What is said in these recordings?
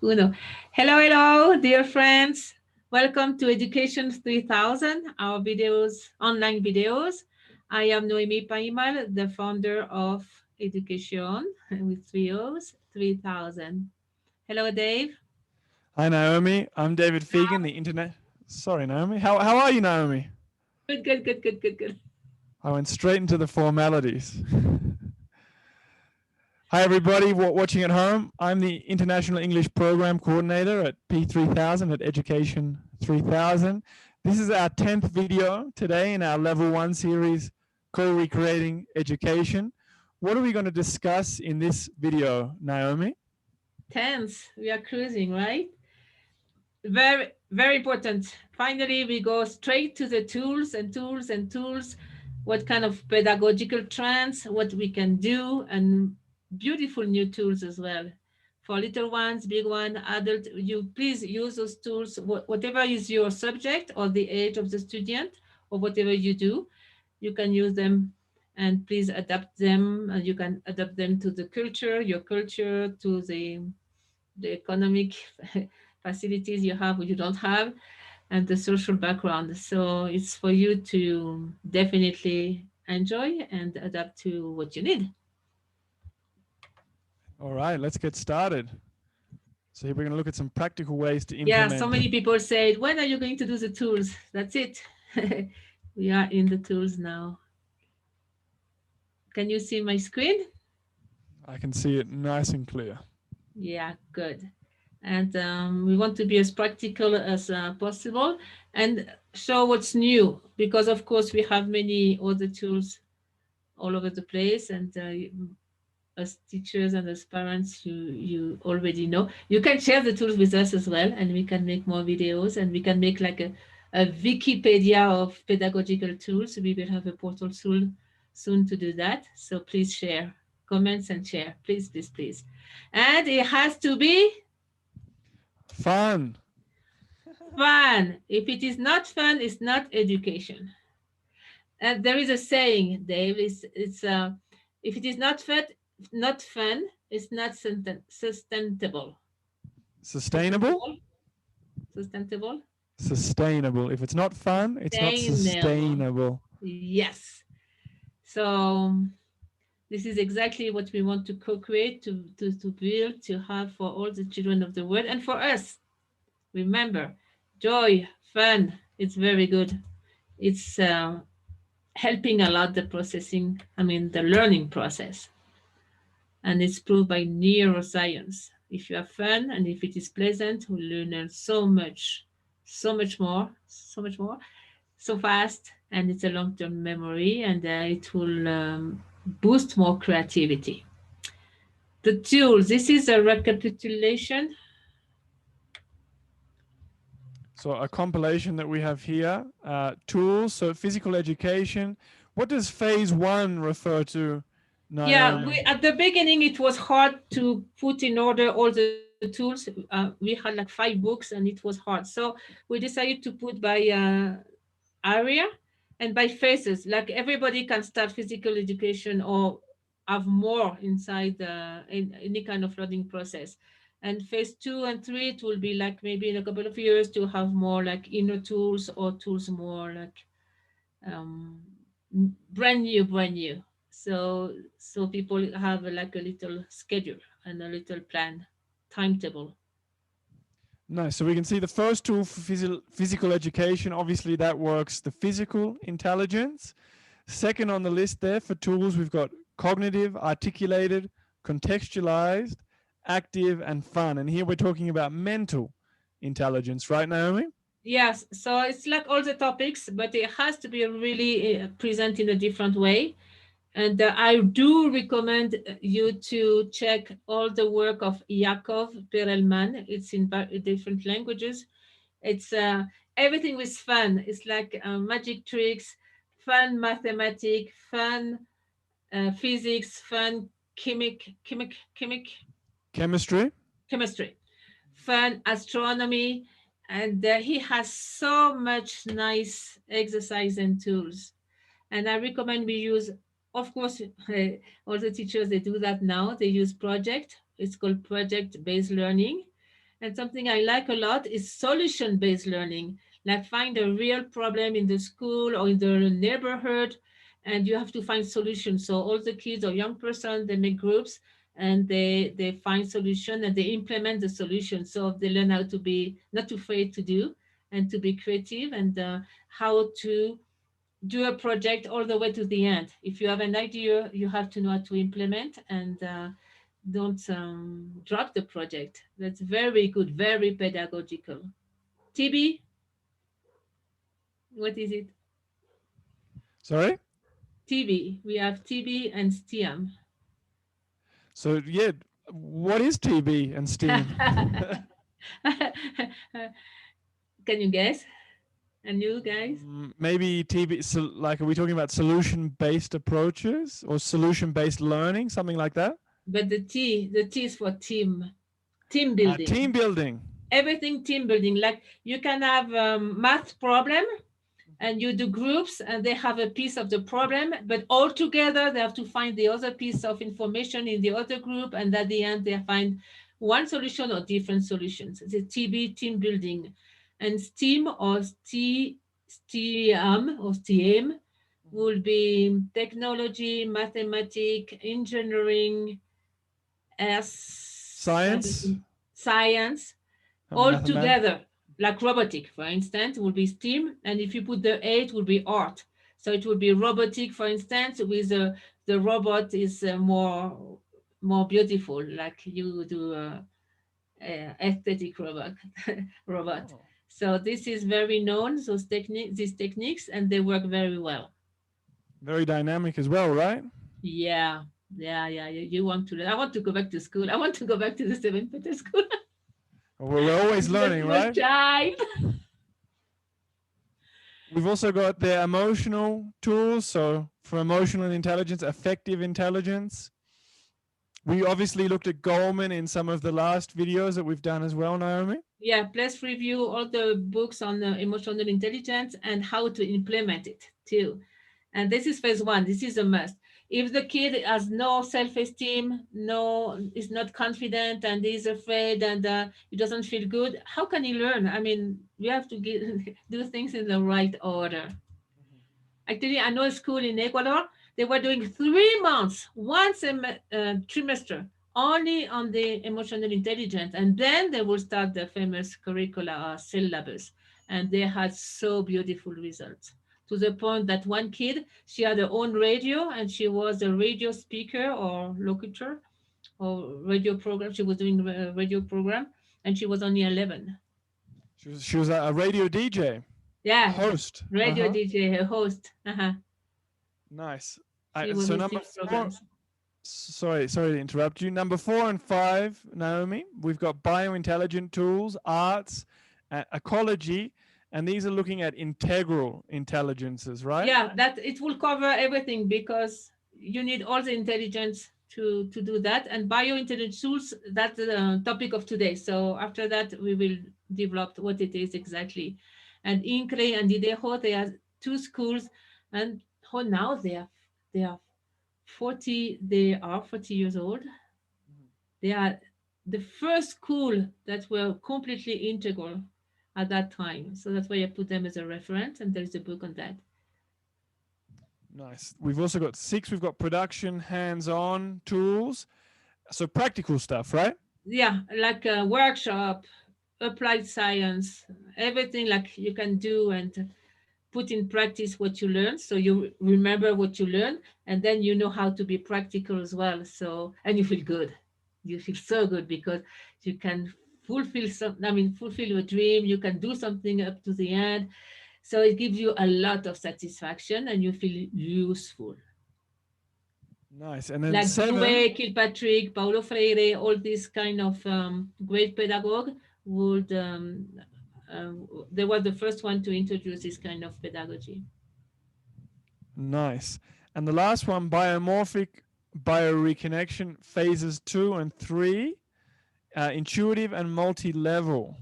Uno. Hello, hello, dear friends. Welcome to Education 3000, our videos, online videos. I am Noemi Paimal, the founder of Educatiooon with three O's, 3000. Hello, Dave. Hi Naomi, I'm David Fegan, the internet. Sorry Naomi, how are you Naomi? Good, good, good, good, good, good. I went straight into the formalities. Hi everybody watching at home. I'm the International English Program Coordinator at P3000 at Education 3000. This is our 10th video today in our Level 1 series, Co-Recreating Education. What are we going to discuss in this video, Naomi? Tense. We are cruising, right? Very, very important. Finally, we go straight to the tools and tools and tools. What kind of pedagogical trends, what we can do, and beautiful new tools as well. For little ones, big one, adult, you please use those tools, whatever is your subject or the age of the student or whatever you do, you can use them and please adapt them. You can adapt them to the culture, your culture, to the economic facilities you have or you don't have, and the social background. So it's for you to definitely enjoy and adapt to what you need. All right, let's get started. So here we're going to look at some practical ways to Yeah, so implement. many people say, when are you going to do the tools? That's it. We are in the tools now. Can you see my screen? I can see it nice and clear. Yeah, good. And we want to be as practical as possible and show what's new, because of course we have many other tools all over the place, and as teachers and as parents, you already know. You can share the tools with us as well, and we can make more videos, and we can make like a Wikipedia of pedagogical tools. We will have a portal soon to do that. So please share, comments and share, please, please, please. And it has to be Fun. fun. If it is not fun, it's not education. And there is a saying, Dave. It's if it is not fun, it's not sustainable. Sustainable? Sustainable. Sustainable. Sustainable. If it's not fun, it's not Sustainable. sustainable. Yes. So this is exactly what we want to co-create, to build, to have for all the children of the world and for us. Remember, joy, fun. It's very good. It's helping a lot the processing. I mean, the learning process. And it's proved by neuroscience. If you have fun and if it is pleasant, we learn so much more, so much more, so fast, and it's a long-term memory, and it will boost more creativity. The tools. This is a recapitulation. So a compilation that we have here, tools, so physical education. What does phase 1 refer to, Yeah, Naomi? at the beginning it was hard to put in order all the tools. We had like 5 books, and it was hard. So we decided to put by area and by phases. Like everybody can start physical education or have more inside in any kind of learning process. And phase 2 and 3, it will be like maybe in a couple of years to have more like inner tools or tools more like um, brand new. So people have like a little schedule and a little plan, timetable. Nice. So we can see the first tool for physical education. Obviously, that works the physical intelligence. Second on the list there for tools, we've got cognitive, articulated, contextualized, active, and fun. And here we're talking about mental intelligence, right, Naomi? Yes, so it's like all the topics, but it has to be really present in a different way. And I do recommend you to check all the work of Yakov Perelman. It's in different languages. It's everything with fun. It's like magic tricks, fun mathematics, fun physics, fun Chemistry. chemistry, fun astronomy, and he has so much nice exercise and tools. And I recommend we use, of course, all the teachers they do that now. They use project. It's called project-based learning. And something I like a lot is solution-based learning. Like find a real problem in the school or in the neighborhood, and you have to find solutions. So all the kids or young person, they make groups and they find solution and they implement the solution. So they learn how to be not afraid to do and to be creative, and how to do a project all the way to the end. If you have an idea, you have to know how to implement, and don't drop the project. That's very good, very pedagogical. TB, what is it? Sorry. TB. We have TB and STEAM. So yeah, what is TB and STEAM? Can you guess? And you guys? Maybe TB. So like, are we talking about solution-based approaches or solution-based learning, something like that? But the T is for team building. Team building. Everything team building. Like you can have math problem and you do groups and they have a piece of the problem, but all together they have to find the other piece of information in the other group, and at the end they find one solution or different solutions. The TB, team building. And STEAM or STEAM or STEAM will be technology, mathematics, engineering, Science. science, all together, like robotic, for instance, will be STEAM. And if you put the A, it will be art. So it will be robotic, for instance, with the robot is more beautiful, like you do aesthetic robot. Oh, So this is very known, these techniques, and they work very well. very dynamic as well, right? Yeah, yeah. You want to? I want to go back to school. I want to go back to the seventh Peter school. We're always learning, right? Time. We've also got the emotional tools. So for emotional intelligence, affective intelligence. We obviously looked at Goleman in some of the last videos that we've done as well, Naomi. Yeah, please review all the books on emotional intelligence and how to implement it too. And this is phase one. This is a must. If the kid has no self-esteem, is not confident, and is afraid, and he doesn't feel good, how can he learn? I mean, we have to do things in the right order. Actually, I know a school in Ecuador, they were doing 3 months, once a trimester, only on the emotional intelligence. And then they will start the famous curricula syllabus. And they had so beautiful results, to the point that one kid, she had her own radio and she was a radio speaker or locutor or radio program. She was doing a radio program and she was only 11. She was a radio DJ. Yeah. Host. Radio DJ, a host. Nice. So number 4. Sorry to interrupt you. Number 4 and 5, Naomi, we've got biointelligent tools, arts, ecology, and these are looking at integral intelligences, right? Yeah, that it will cover everything because you need all the intelligence to do that. And biointelligence tools, that's the topic of today. So after that, we will develop what it is exactly. And INCRE and IDEHO, they are 2 schools, and now they are 40 years old. They are the first school that were completely integral at that time. So that's why I put them as a reference, and there's a book on that. Nice. We've also got 6. We've got production, hands-on tools. So practical stuff, right? Yeah, like a workshop, applied science, everything like you can do and put in practice what you learn. So you remember what you learn, and then you know how to be practical as well. So, and you feel good. You feel so good because you can fulfill your dream. You can do something up to the end. So it gives you a lot of satisfaction and you feel useful. Nice. And then Like 7. Dewey, Kilpatrick, Paulo Freire, all these kind of great pedagogue would, they were the first one to introduce this kind of pedagogy. Nice. And the last one, biomorphic bioreconnection, phases 2 and 3, intuitive and multi-level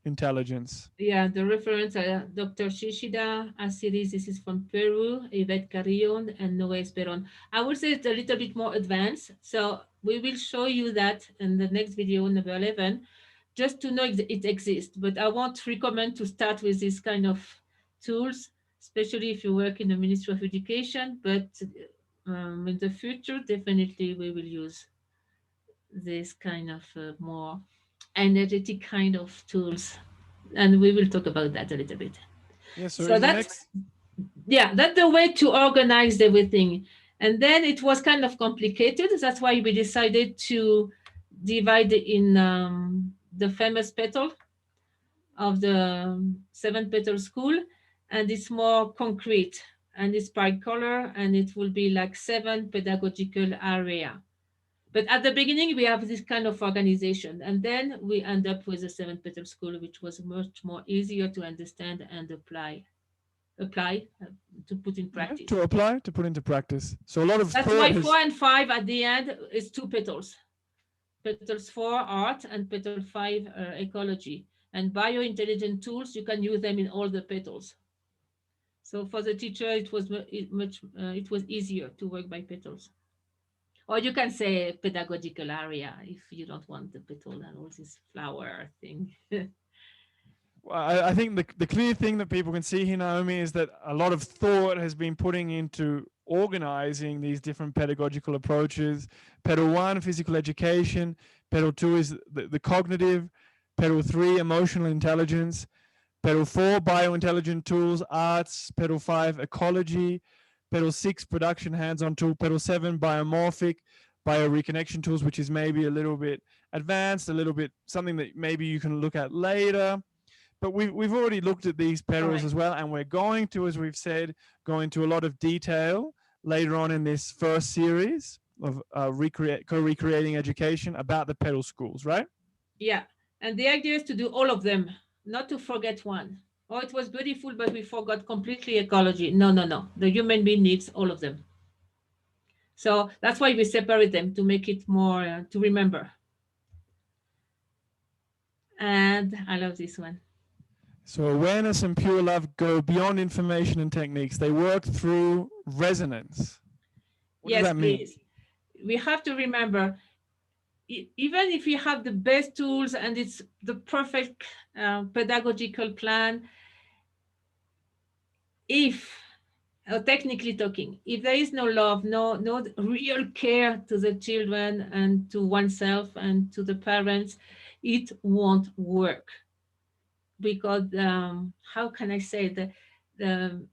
intelligence. Yeah, the reference are Dr. Shishida Asiris, this is from Peru, Yvette Carillon, and Noé Esperon. I would say it's a little bit more advanced. So We will show you that in the next video, number 11, just to know it exists. But I won't recommend to start with this kind of tools, especially if you work in the Ministry of Education. But in the future, definitely we will use this kind of more energetic kind of tools. And we will talk about that a little bit. Yeah. So So in the that's, next, yeah, that's the way to organize everything. And then it was kind of complicated. That's why we decided to divide in the famous petal of the seven petal school, and it's more concrete and it's by color, and it will be like seven pedagogical area. But at the beginning, we have this kind of organization, and then we end up with the seven petal school, which was much more easier to understand and apply to put in yeah, practice. to apply, to put into practice. So a lot of That's thought why has, 4 and 5 at the end is two petals. Petals 4 art and petal 5 ecology. And biointelligent tools, you can use them in all the petals. So for the teacher, it was easier to work by petals. Or you can say pedagogical area if you don't want the petal and all this flower thing. I think the clear thing that people can see here, Naomi, is that a lot of thought has been putting into organizing these different pedagogical approaches. Pedal 1, physical education. Pedal 2 is the cognitive. Pedal 3, emotional intelligence. Pedal 4, biointelligent tools, arts. Pedal 5, ecology. Pedal 6, production hands-on tool. Pedal 7, biomorphic, bioreconnection tools, which is maybe a little bit advanced, a little bit something that maybe you can look at later. But we've already looked at these pedals Correct. as well, and we're going to, as we've said, go into a lot of detail later on in this first series of co-recreating education about the pedal schools, right? Yeah. And the idea is to do all of them, not to forget one. Oh, it was beautiful, but we forgot completely ecology. No, no, no. The human being needs all of them. So that's why we separate them to make it more to remember. And I love this one. So awareness and pure love go beyond information and techniques. They work through resonance. What does Yes, that mean? please. We have to remember, even if you have the best tools and it's the perfect pedagogical plan, if technically talking, if there is no love, no real care to the children and to oneself and to the parents, it won't work. Because how can I say, the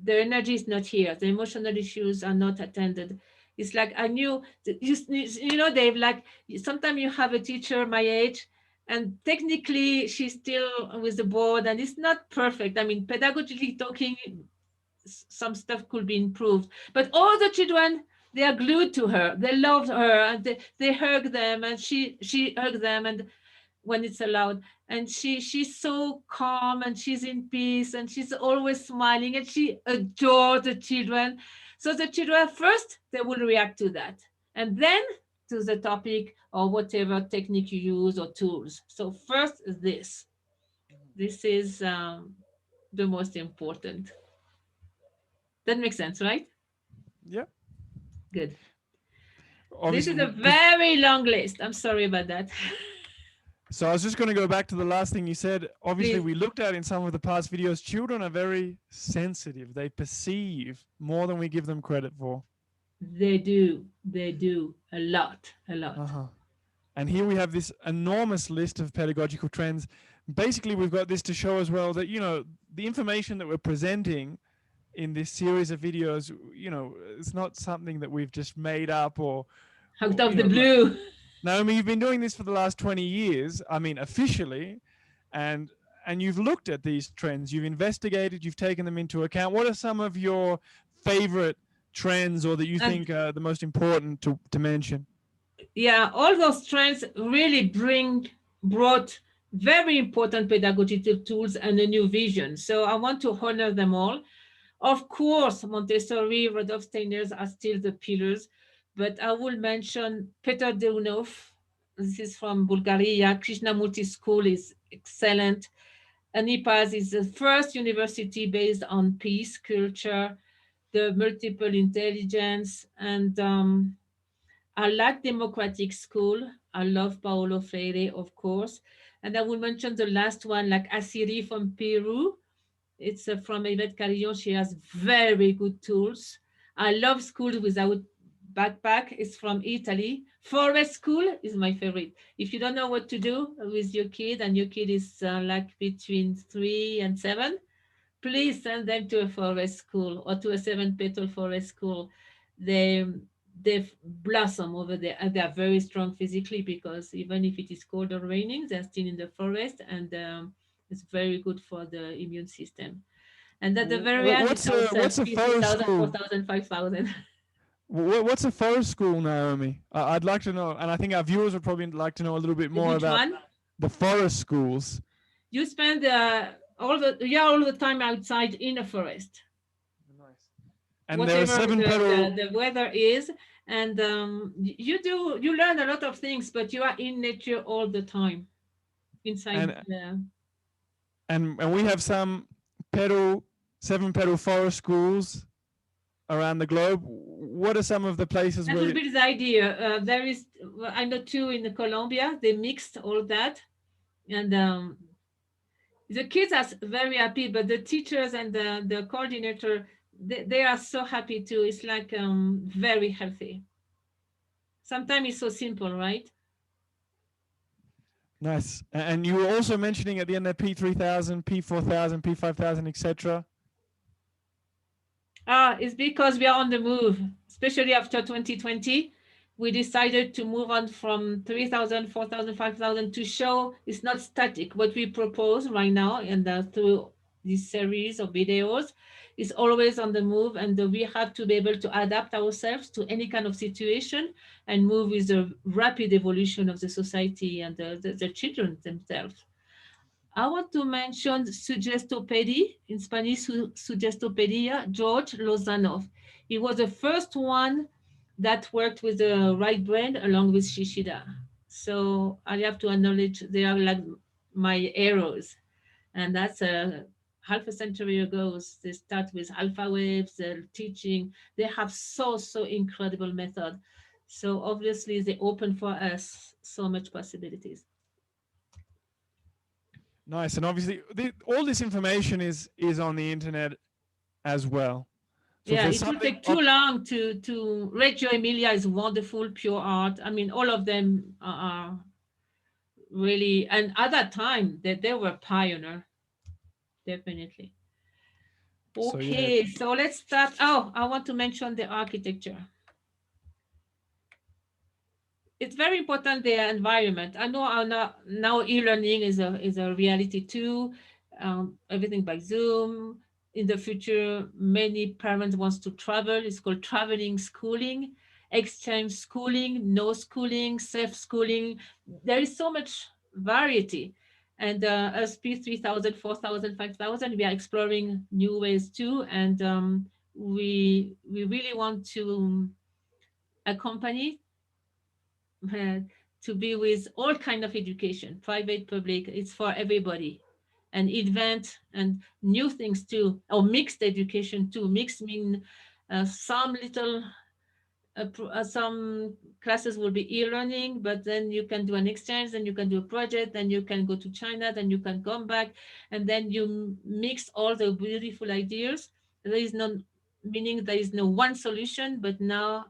the energy is not here, the emotional issues are not attended. It's like I knew you know, Dave, like sometimes you have a teacher my age and technically she's still with the board and it's not perfect. I mean, pedagogically talking, some stuff could be improved, but all the children, they are glued to her, they love her, and they hug them, and she hugs them, and when it's allowed, and she's so calm and she's in peace and she's always smiling and she adores the children. So the children first, they will react to that, and then to the topic or whatever technique you use or tools. So first this is the most important. That makes sense, right? Yeah. Good. This Obviously, is a just very long list. I'm sorry about that. so I was just going to go back to the last thing you said. Obviously, Please. we looked at in some of the past videos, children are very sensitive. They perceive more than we give them credit for. They do. They do a lot. A lot. Uh-huh. And here we have this enormous list of pedagogical trends. Basically, we've got this to show as well that, the information that we're presenting in this series of videos, it's not something that we've just made up or, Out or of you the know, like, blue. Naomi, you've been doing this for the last 20 years, I mean, officially, and you've looked at these trends, you've investigated, you've taken them into account. What are some of your favorite trends or that you And think are the most important to mention? yeah, all those trends really brought very important pedagogical tools and a new vision. So I want to honor them all. Of course, Montessori, Rudolf Steiner's are still the pillars, but I will mention Peter Deunov. This is from Bulgaria. Krishnamurti School is excellent. ANIPAS is the first university based on peace, culture, the multiple intelligence, and I like democratic school. I love Paulo Freire, of course. And I will mention the last one, like Asiri from Peru. It's from Yvette Carillon. She has very good tools. I love schools without backpack. It's from Italy. Forest School is my favorite. If you don't know what to do with your kid and your kid is like between 3 and 7, please send them to a forest school or to a seven-petal forest school. They they blossom over there, and they are very strong physically because even if it is cold or raining, they're still in the forest, and it's very good for the immune system. And at the very end, it's ourselves, What's a P three forest thousand, four school? thousand, 5,000. What's a forest school, Naomi? I'd like to know, and I think our viewers would probably like to know a little bit more Which about one? the forest schools. You spend all the time outside in a forest, Nice. And there are whatever seven petal. the weather is, and you learn a lot of things, but you are in nature all the time inside and the. and we have some petal seven petal forest schools around the globe. What are some of the places That where would be the idea. There is, I know two in Colombia. They mixed all that, and the kids are very happy, but the teachers and the coordinator, they are so happy too. It's like very healthy. Sometimes it's so simple, right? nice? And you were also mentioning at the end there P3000, P4000, P5000, etc. It's because we are on the move, especially after 2020. We decided to move on from 3,000, 4,000, 5,000 to show it's not static. What we propose right now and through this series of videos is always on the move, and we have to be able to adapt ourselves to any kind of situation and move with the rapid evolution of the society and the children themselves. I want to mention Suggestopedi, in Spanish, Suggestopedia, George Lozanov. He was the first one that worked with the right brain along with Shishida. So I have to acknowledge they are like my heroes. And that's half a century ago. They start with alpha waves, they're teaching. They have so incredible method. So obviously they open for us so much possibilities. Nice. And obviously all this information is on the internet as well. So if Yeah, there's it will something take too long to Reggio Emilia is wonderful, pure art. I mean, all of them are really, and at that time they were pioneer, definitely. so yeah. Okay, so let's start. Oh, I want to mention the architecture. It's very important the environment. I know now e-learning is a reality too. Everything by Zoom. In the future, many parents wants to travel. It's called traveling schooling, exchange schooling, no schooling, self schooling. There is so much variety. And as P3000, 4,000, 5,000, we are exploring new ways too. And we really want to accompany uh, to be with all kind of education, private, public. It's for everybody, and invent and new things too, or mixed education too. Mixed mean some little some classes will be e-learning, but then you can do an exchange, then you can do a project, then you can go to China, then you can come back, and then you mix all the beautiful ideas. There is no meaning there is no one solution, but now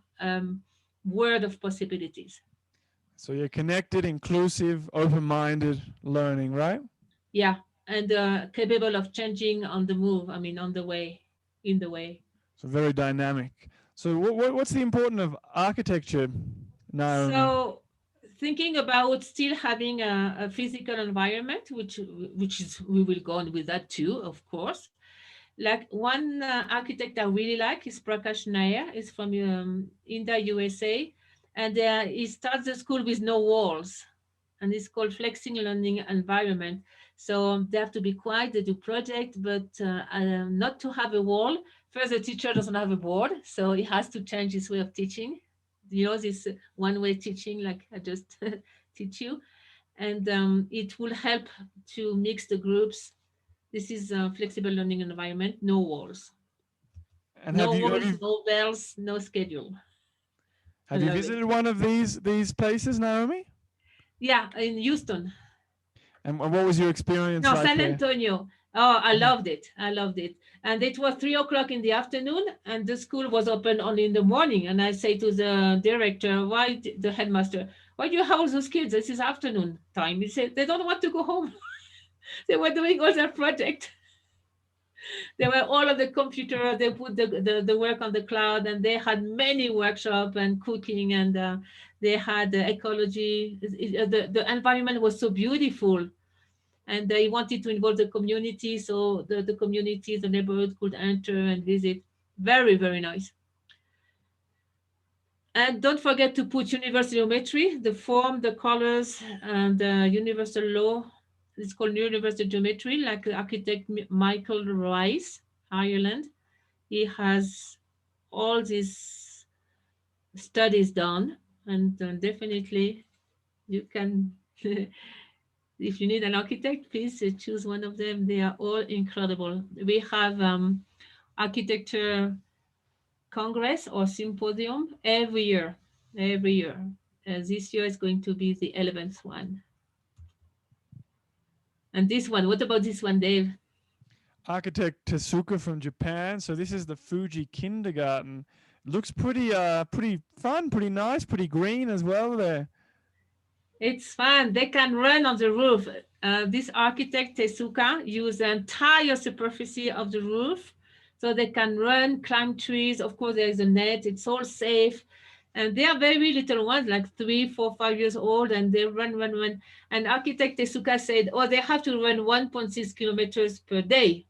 world of possibilities. So you're connected, inclusive, open-minded learning, right? Yeah, and capable of changing on the move. I mean, on the way, in the way. So very dynamic. So what's the importance of architecture, Naomi? So thinking about still having a physical environment, which is we will go on with that too, of course. Like one architect I really like is Prakash Nair. Is from India, USA, and he starts the school with no walls, and it's called flexing learning environment. So they have to be quiet, they do project, but not to have a wall. First, the teacher doesn't have a board, so he has to change his way of teaching. This one-way teaching, like I just teach you, and it will help to mix the groups. This is a flexible learning environment, no walls. And No have walls, you no bells, no schedule. I Have you love it. visited one of these places, Naomi? Yeah, in Houston. And what was your experience No, like San there? Antonio. Oh, I Uh-huh. loved it. I loved it. And it was 3 o'clock in the afternoon, and the school was open only in the morning. And I say to the director, the headmaster, why do you have all those kids? This is afternoon time. He said, they don't want to go home. They were doing all their project. They were all on the computer. They put the work on the cloud, and they had many workshops and cooking, and they had ecology. The environment was so beautiful, and they wanted to involve the community, so the community, the neighborhood could enter and visit. Very, very nice. And don't forget to put universal geometry, the form, the colors, and the universal law. It's called universal geometry, like architect Michael Rice, Ireland. He has all these studies done, and definitely you can. If you need an architect, please choose one of them. They are all incredible. We have architecture congress or symposium every year. Every year. This year is going to be the 11th one. And this one, what about this one, Dave? Architect Tezuka from Japan. So this is the Fuji Kindergarten. Looks pretty fun, pretty nice, pretty green as well there. It's fun. They can run on the roof. This architect, Tezuka, used the entire superficie of the roof so they can run, climb trees. Of course, there is a net. It's all safe. And they are very little ones, like 3, 4, 5 years old, and they run, run, run. And architect Tezuka said, oh, they have to run 1.6 kilometers per day.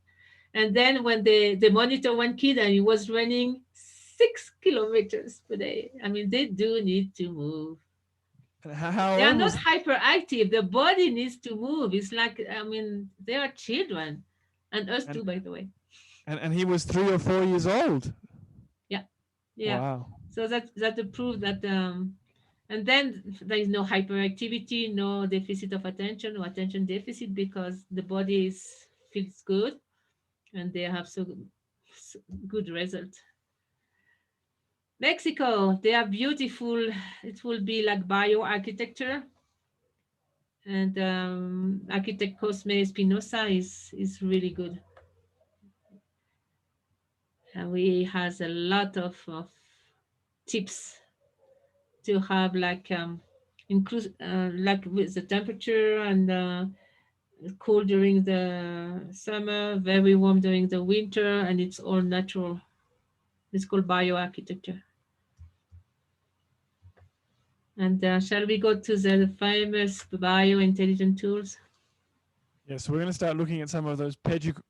And then when they monitor one kid and he was running 6 kilometers per day. I mean, they do need to move. And how They are old not was hyperactive. The body needs to move. It's like, I mean, they are children, and us and too, by the way. and he was 3 or 4 years old. Yeah, yeah. Wow. So that the proof that and then there is no hyperactivity, no deficit of attention, no attention deficit, because the body feels good, and they have so good result. Mexico, they are beautiful. It will be like bioarchitecture, and architect Cosme Espinosa is really good. And we has a lot of tips to have like include like with the temperature, and cool during the summer, very warm during the winter, and it's all natural. It's called bioarchitecture. And shall we go to the famous bio-intelligent tools? Yeah, so we're going to start looking at some of those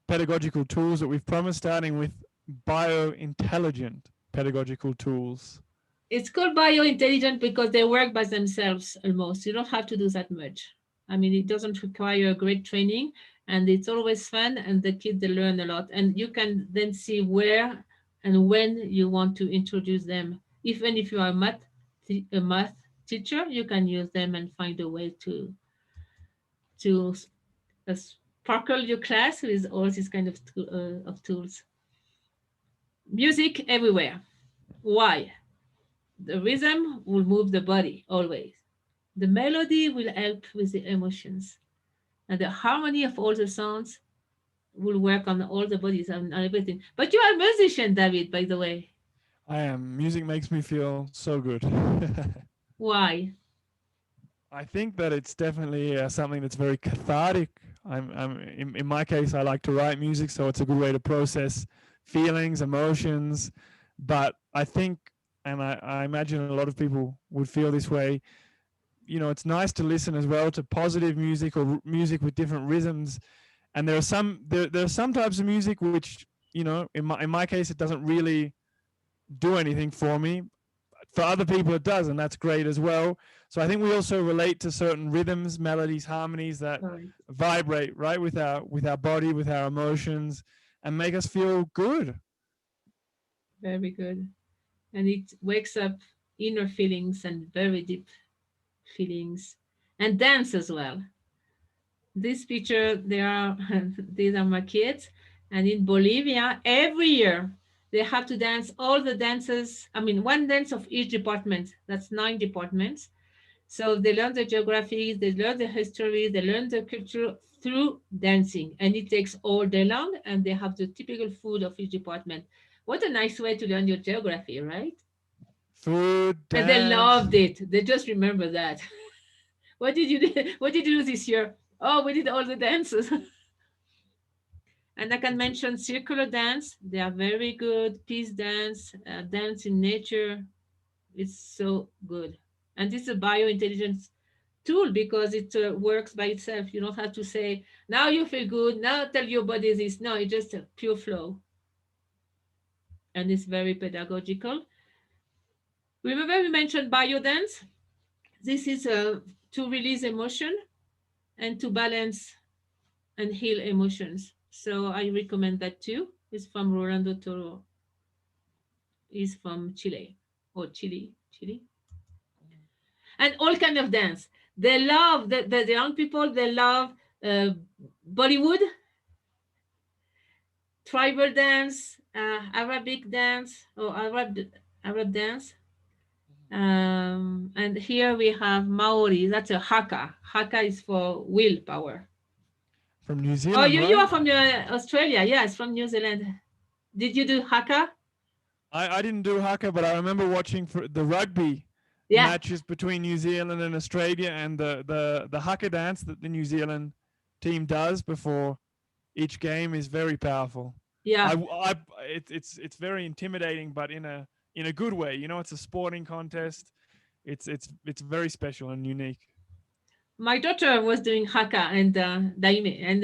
pedagogical tools that we've promised, starting with bio-intelligent pedagogical tools. It's called bio-intelligent because they work by themselves almost. You don't have to do that much. I mean, it doesn't require great training, and it's always fun, and the kids, they learn a lot. And you can then see where and when you want to introduce them. Even if you are a math teacher, you can use them and find a way to sparkle your class with all these kind of tools. Music everywhere. Why? The rhythm will move the body always. The melody will help with the emotions. And the harmony of all the sounds will work on all the bodies and everything. But you are a musician, David, by the way. I am. Music makes me feel so good. Why? I think that it's definitely something that's very cathartic. In my case, I like to write music, so it's a good way to process feelings, emotions. But I think, and I imagine a lot of people would feel this way. It's nice to listen as well to positive music or music with different rhythms. And there are some types of music which, in my case, it doesn't really do anything for me. For other people it does, and that's great as well. So I think we also relate to certain rhythms, melodies, harmonies that Right. vibrate right with our body, with our emotions, and make us feel good. Very good. And it wakes up inner feelings and very deep feelings. And dance as well. This picture, they are these are my kids. And in Bolivia, every year They have to dance all the dances. I mean, one dance of each department. That's 9 departments. So they learn the geography, they learn the history, they learn the culture through dancing. And it takes all day long. And they have the typical food of each department. What a nice way to learn your geography, right? Food, And they dance. loved it. They just remember that. What did you do? What did you do this year? Oh, we did all the dances. And I can It's mention circular dance. They are very good. Peace dance, dance in nature. It's so good. And this is a biointelligence tool because it works by itself. You don't have to say, now you feel good, now tell your body this. No, it's just a pure flow. And it's very pedagogical. Remember, we mentioned biodance. This is to release emotion and to balance and heal emotions. So I recommend that too. It's from Rolando Toro. He's from Chile or Chile, and all kind of dance. They love the young people. They love uh, Bollywood, tribal dance, Arabic dance or Arab dance. And here we have Maori. That's a haka. Haka is for willpower. from New Oh, Zealand, you right? are from Australia. Yes, from New Zealand. Did you do haka? I didn't do haka, but I remember watching for the rugby Yeah, matches between New Zealand and Australia, and the haka dance that the New Zealand team does before each game is very powerful. yeah. It's very intimidating, but in a good way. You know, it's a sporting contest. It's very special and unique. My daughter was doing haka and daime, and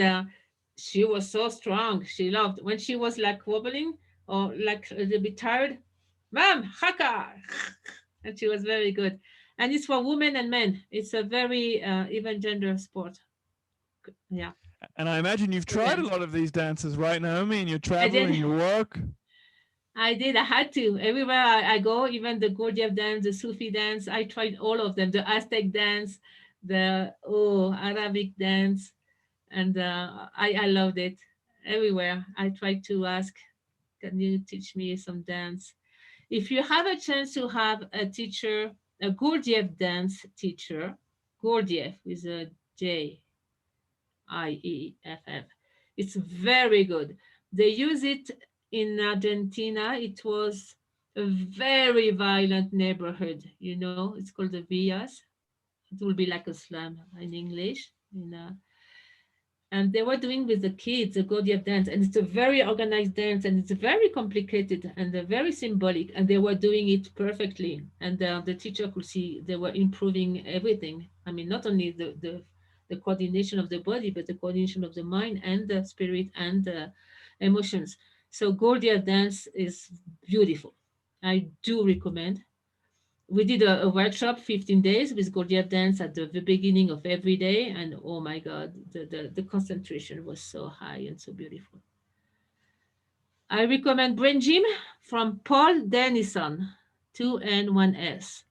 she was so strong. She loved when she was like wobbling or like a little bit tired. Mom, haka, and she was very good. And it's for women and men. It's a very even gender sport. Yeah, And I imagine you've good tried a dance. lot of these dances, right, Naomi, in your I travel did. and your work. I did. I had to. Everywhere I go, even the Gurdjieff dance, the Sufi dance, I tried all of them. The Aztec dance, the Arabic dance, and I loved it. Everywhere I tried to ask, can you teach me some dance? If you have a chance to have a teacher, a Gurdjieff dance teacher, Gurdjieff with a Jieff, it's very good. They use it in Argentina. It was a very violent neighborhood. You know, it's called the Villas. It will be like a slum in English. And they were doing with the kids a Gurdjieff dance, and it's a very organized dance, and it's very complicated and very symbolic, and they were doing it perfectly, and the teacher could see they were improving everything. I mean, not only the coordination of the body, but the coordination of the mind and the spirit and the emotions. So Gurdjieff dance is beautiful. I do recommend. We did a workshop 15 days with Gurdjieff dance at the beginning of every day, and oh my god, the concentration was so high and so beautiful. I recommend Brain Gym from Paul Dennison, 2 N 1 S.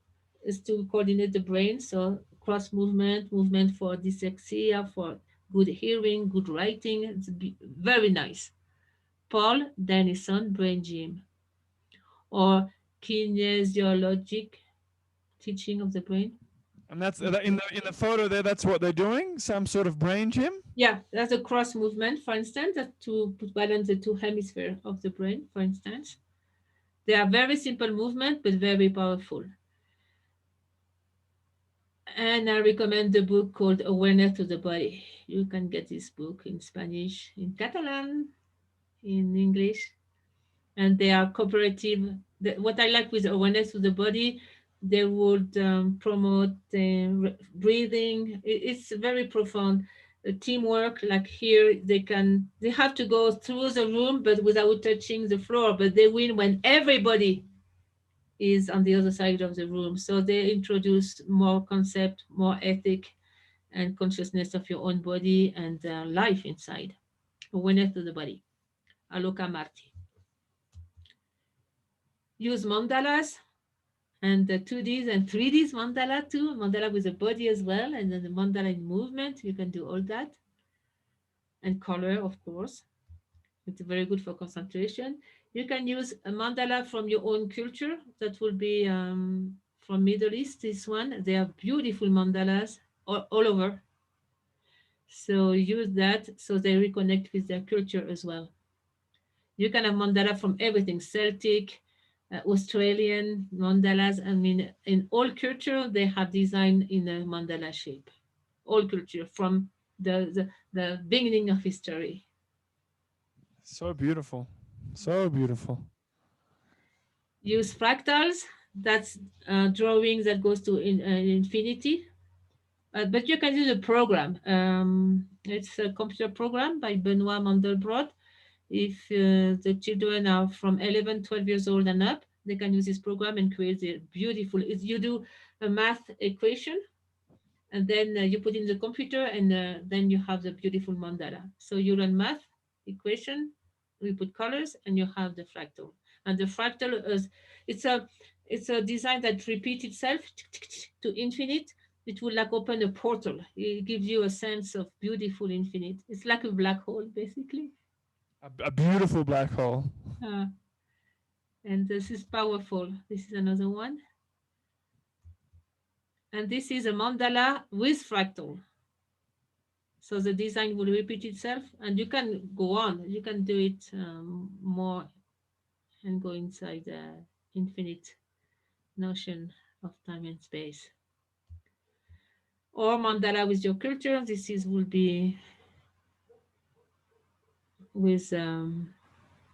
Is to coordinate the brain, so cross movement for dyslexia, for good hearing, good writing. It's very nice. Paul Dennison Brain Gym, or kinesiologic teaching of the brain. And that's in the photo there. That's what they're doing. Some sort of brain gym. Yeah, that's a cross movement, for instance, that to balance the two hemispheres of the brain, for instance. They are very simple movement, but very powerful. And I recommend the book called Awareness to the Body. You can get this book in Spanish, in Catalan, in English, and they are cooperative. What I like with Awareness to the Body, they would promote breathing. It's very profound. Teamwork, like here, they have to go through the room, but without touching the floor. But they win when everybody is on the other side of the room. So they introduce more concept, more ethic, and consciousness of your own body and life inside. Awareness to the body. Aloka Marti. Use mandalas and the 2Ds and 3Ds mandala too. Mandala with the body as well, and then the mandala in movement. You can do all that. And color, of course. It's very good for concentration. You can use a mandala from your own culture. That will be from Middle East. This one, they are beautiful mandalas all over. So use that so they reconnect with their culture as well. You can have mandala from everything, Celtic, Australian mandalas. I mean, in all culture, they have design in a mandala shape. All culture from the beginning of history. So beautiful. So beautiful. Use fractals. That's drawing that goes to infinity. But you can use a program. It's a computer program by Benoit Mandelbrot. If the children are from 11, 12 years old and up, they can use this program and create a beautiful. You do a math equation, and then you put in the computer, and then you have the beautiful mandala. So you run math equation, we put colors, and you have the fractal. And the fractal is it's a it's a design that repeats itself to infinite. It will like open a portal. It gives you a sense of beautiful infinite. It's like a black hole, basically. A beautiful black hole. Uh, and this is powerful. This is another one. And this is a mandala with fractal. So the design will repeat itself, and you can go on. You can do it more and go inside the infinite notion of time and space. Or mandala with your culture. This is will be with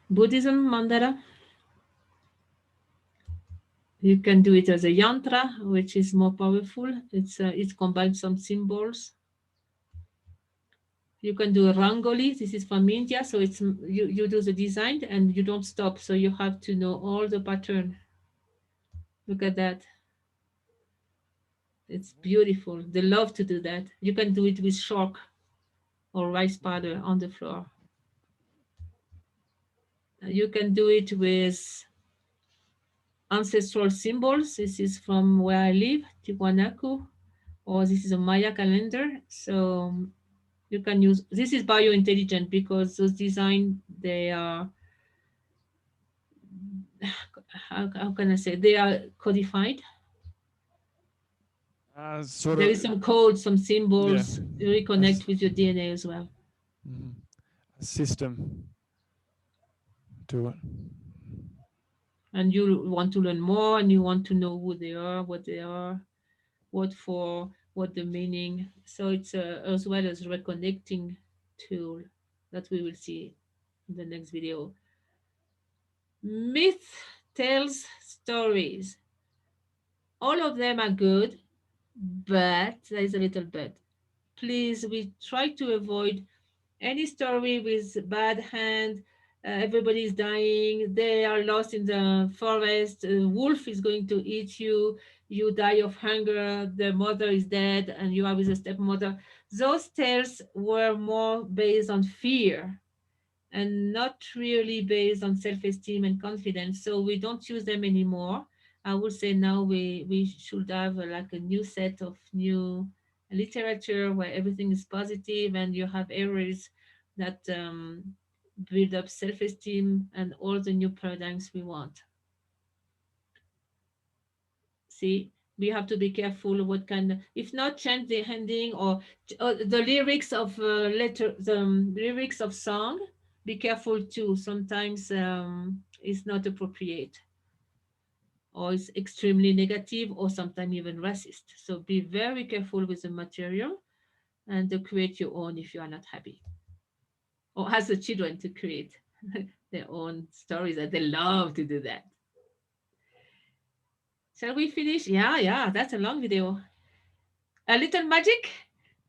Buddhism mandala. You can do it as a yantra, which is more powerful. It combines some symbols. You can do a rangoli. This is from India, so you do the design and you don't stop. So you have to know all the pattern. Look at that. It's beautiful. They love to do that. You can do it with chalk or rice powder on the floor. You can do it with ancestral symbols. This is from where I live, Tiwanaku, or this is a Maya calendar. So you can use this is biointelligent because those design they are how can I say they are codified. Sort There of, is some code, some yeah, symbols. You a, reconnect with your DNA as well. mhm, a system to it. And you want to learn more and you want to know who they are, what they are, what for, what the meaning. So it's as well as reconnecting tool that we will see in the next video. Myth tells stories. All of them are good, but there is a little but. Please, we try to avoid any story with bad hand. Everybody's dying. They are lost in the forest. A wolf is going to eat you. You die of hunger. The mother is dead, and you are with a stepmother. Those tales were more based on fear and not really based on self-esteem and confidence. So we don't use them anymore. I would say now we should have like a new set of new literature where everything is positive and you have areas that build up self-esteem and all the new paradigms we want. See, we have to be careful what kind if not change the ending or the lyrics of lyrics of song. Be careful too, sometimes it's not appropriate or it's extremely negative or sometimes even racist, so be very careful with the material and to create your own if you are not happy, or ask the children to create their own stories that they love to do that. Shall we finish? Yeah, that's a long video. A little magic?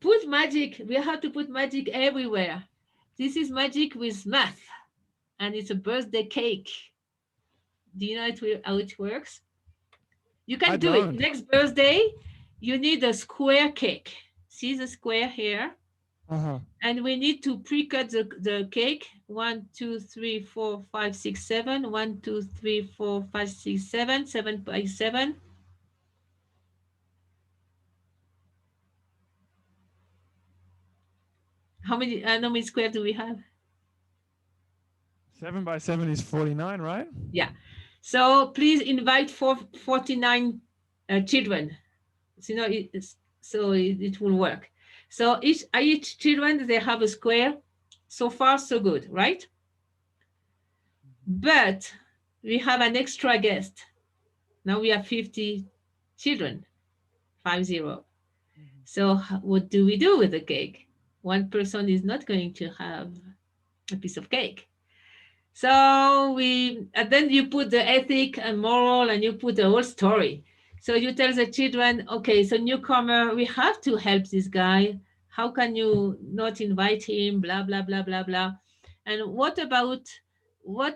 Put magic. We have to put magic everywhere. This is magic with math, and it's a birthday cake. Do you know how it works? You I can do it. don't. Next birthday, you need a square cake. See the square here? Uh huh. And we need to pre-cut the cake. 1, 2, 3, 4, 5, 6, 7. 1, 2, 3, 4, 5, 6, 7. 7 by 7. How many square do we have? 7 by 7 is 49, right? Yeah. So please invite 49 children. So, it will work. So each children, they have a square. So far, so good, right? But we have an extra guest. Now we have 50 children, 50. So what do we do with the cake? One person is not going to have a piece of cake. So and then you put the ethic and moral, and you put the whole story. So you tell the children, okay, so newcomer, we have to help this guy. How can you not invite him? Blah, blah, blah, blah, blah. And what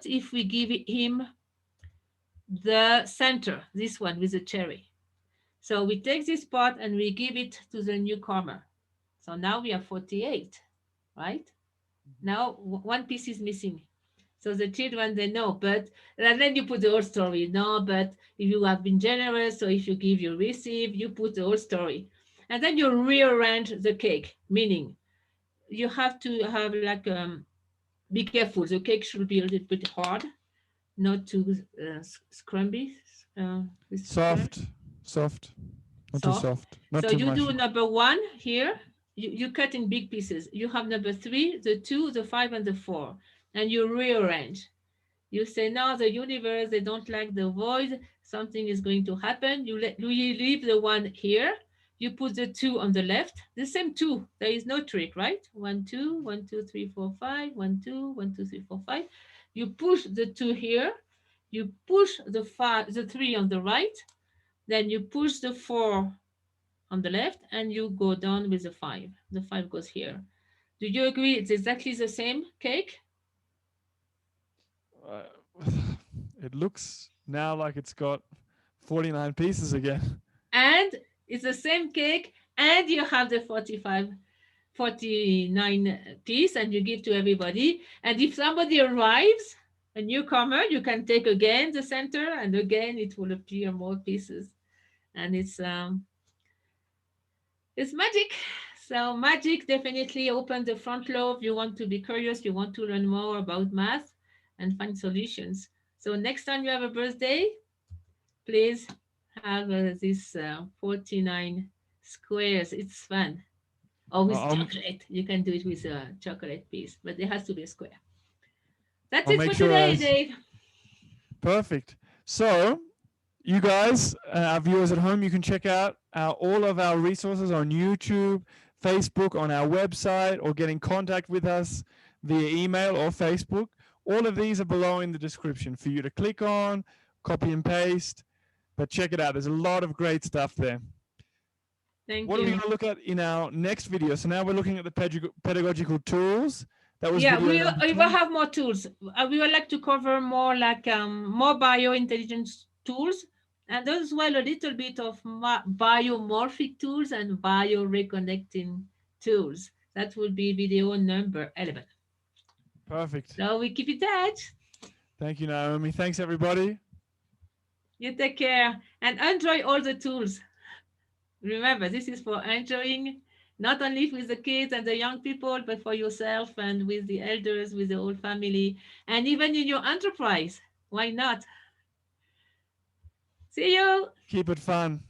if we give him the center, this one with the cherry? So we take this pot and we give it to the newcomer. So now we have 48, right? Now one piece is missing. So the children, they know, but and then you put the whole story. No, but if you have been generous, or if you give, you receive, you put the whole story. And then you rearrange the cake, meaning you have to have like, be careful. The cake should be a little bit hard, not too scrumby, Soft, soft, not too soft. soft, not So too you do mushy. number one here. You cut in big pieces. You have number three, the two, the five, and the four, and you rearrange. You say, no, the universe, they don't like the void. Something is going to happen. You leave the one here. You put the two on the left. The same two. There is no trick, right? 1, 2, 1, 2, 3, 4, 5. 1, 2, 1, 2, 3, 4, 5. You push the two here. You push the three on the right. Then you push the four on the left, and you go down with the five. The five goes here. Do you agree? It's exactly the same cake. Uh, it looks now like it's got 49 pieces again. And it's the same cake, and you have the 49 piece, and you give to everybody. And if somebody arrives, a newcomer, you can take again the center, and again it will appear more pieces. And it's magic. So magic definitely opens the front lobe. You want to be curious, you want to learn more about math and find solutions. So next time you have a birthday, please have this 49 squares. It's fun. Or with I'll, chocolate. You can do it with a chocolate piece, but it has to be a square. That's I'll it make for sure today, as Dave. perfect. So, you guys, our viewers at home, you can check out all of our resources on YouTube, Facebook, on our website, or get in contact with us via email or Facebook. All of these are below in the description for you to click on, copy and paste. But check it out. There's a lot of great stuff there. Thank What are we you. going to look at in our next video? So now we're looking at the pedagogical tools. That was Yeah, video number we 10. will have more tools. We would like to cover more like more biointelligence tools, and as well a little bit of biomorphic tools and bioreconnecting tools. That will be video number 11. Perfect. So we keep in touch. Thank you, Naomi. Thanks, everybody. You take care and enjoy all the tools. Remember, this is for enjoying, not only with the kids and the young people, but for yourself and with the elders, with the whole family, and even in your enterprise. Why not? See you. Keep it fun.